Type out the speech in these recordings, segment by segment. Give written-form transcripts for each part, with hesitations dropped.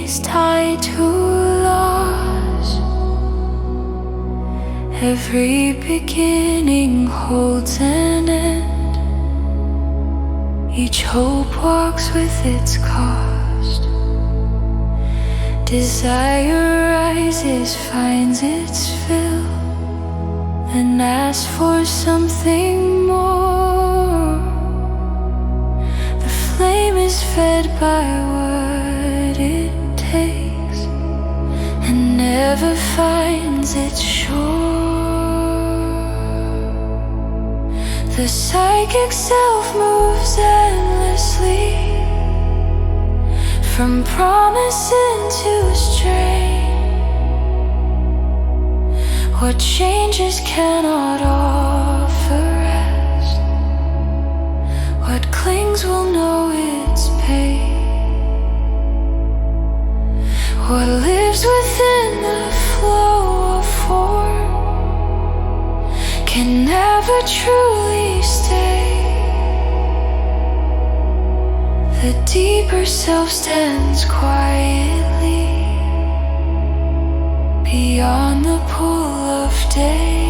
memories tied to loss. Every beginning holds an end. Each hope walks with its cost. Desire rises, finds its fill, and asks for something more. The flame is fed by what it takes and never finds its shore. The psychic self moves endlessly, from promise into strain. What changes cannot offer rest. What clings will know its pain. What lives within the flow of form can never truly stay. The deeper self stands quietly beyond the pull of day.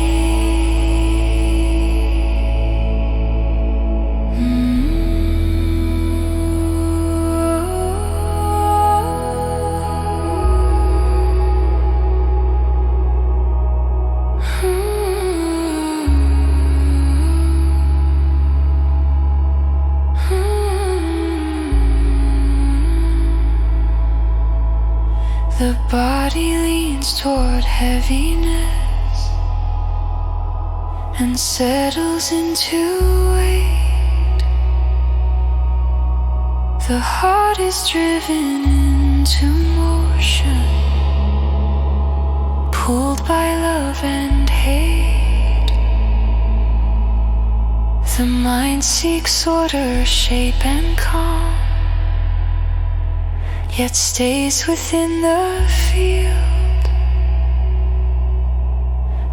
The body leans toward heaviness and settles into weight. The heart is driven into motion, pulled by love and hate. The mind seeks order, shape, and calm, yet stays within the field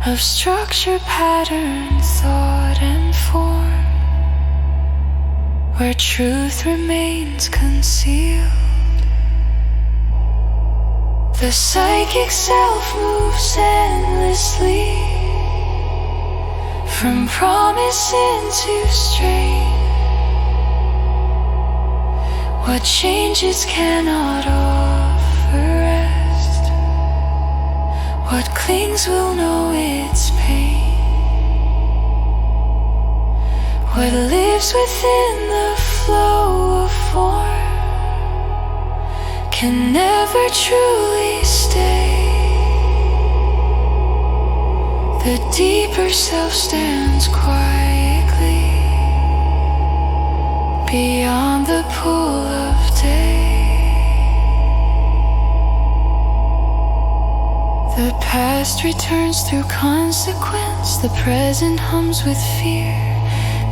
of structure, pattern, thought, and form, where truth remains concealed. The psychic self moves endlessly, from promise into strain. What changes cannot offer rest. What clings will know its pain. What lives within the flow of form can never truly stay. The deeper self stands quietly beyond the pull of day. The past returns through consequence. The present hums with fear.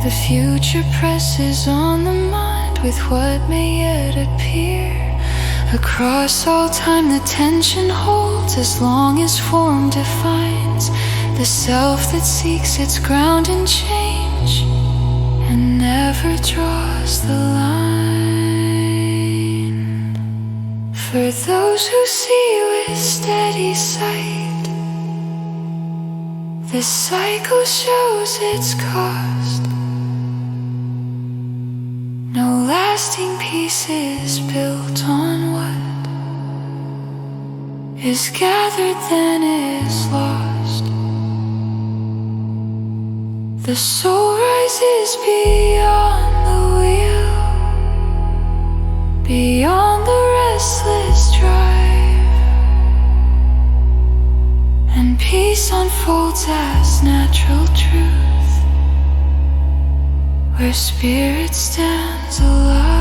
The future presses on the mind with what may yet appear. Across all time the tension holds, as long as form defines the self that seeks its ground in change and never draws the line. For those who see with steady sight, this cycle shows its cost. No lasting peace is built on what is gathered then is lost. The soul rises beyond the wheel, beyond the restless drive, and peace unfolds as natural truth, where spirit stands alive.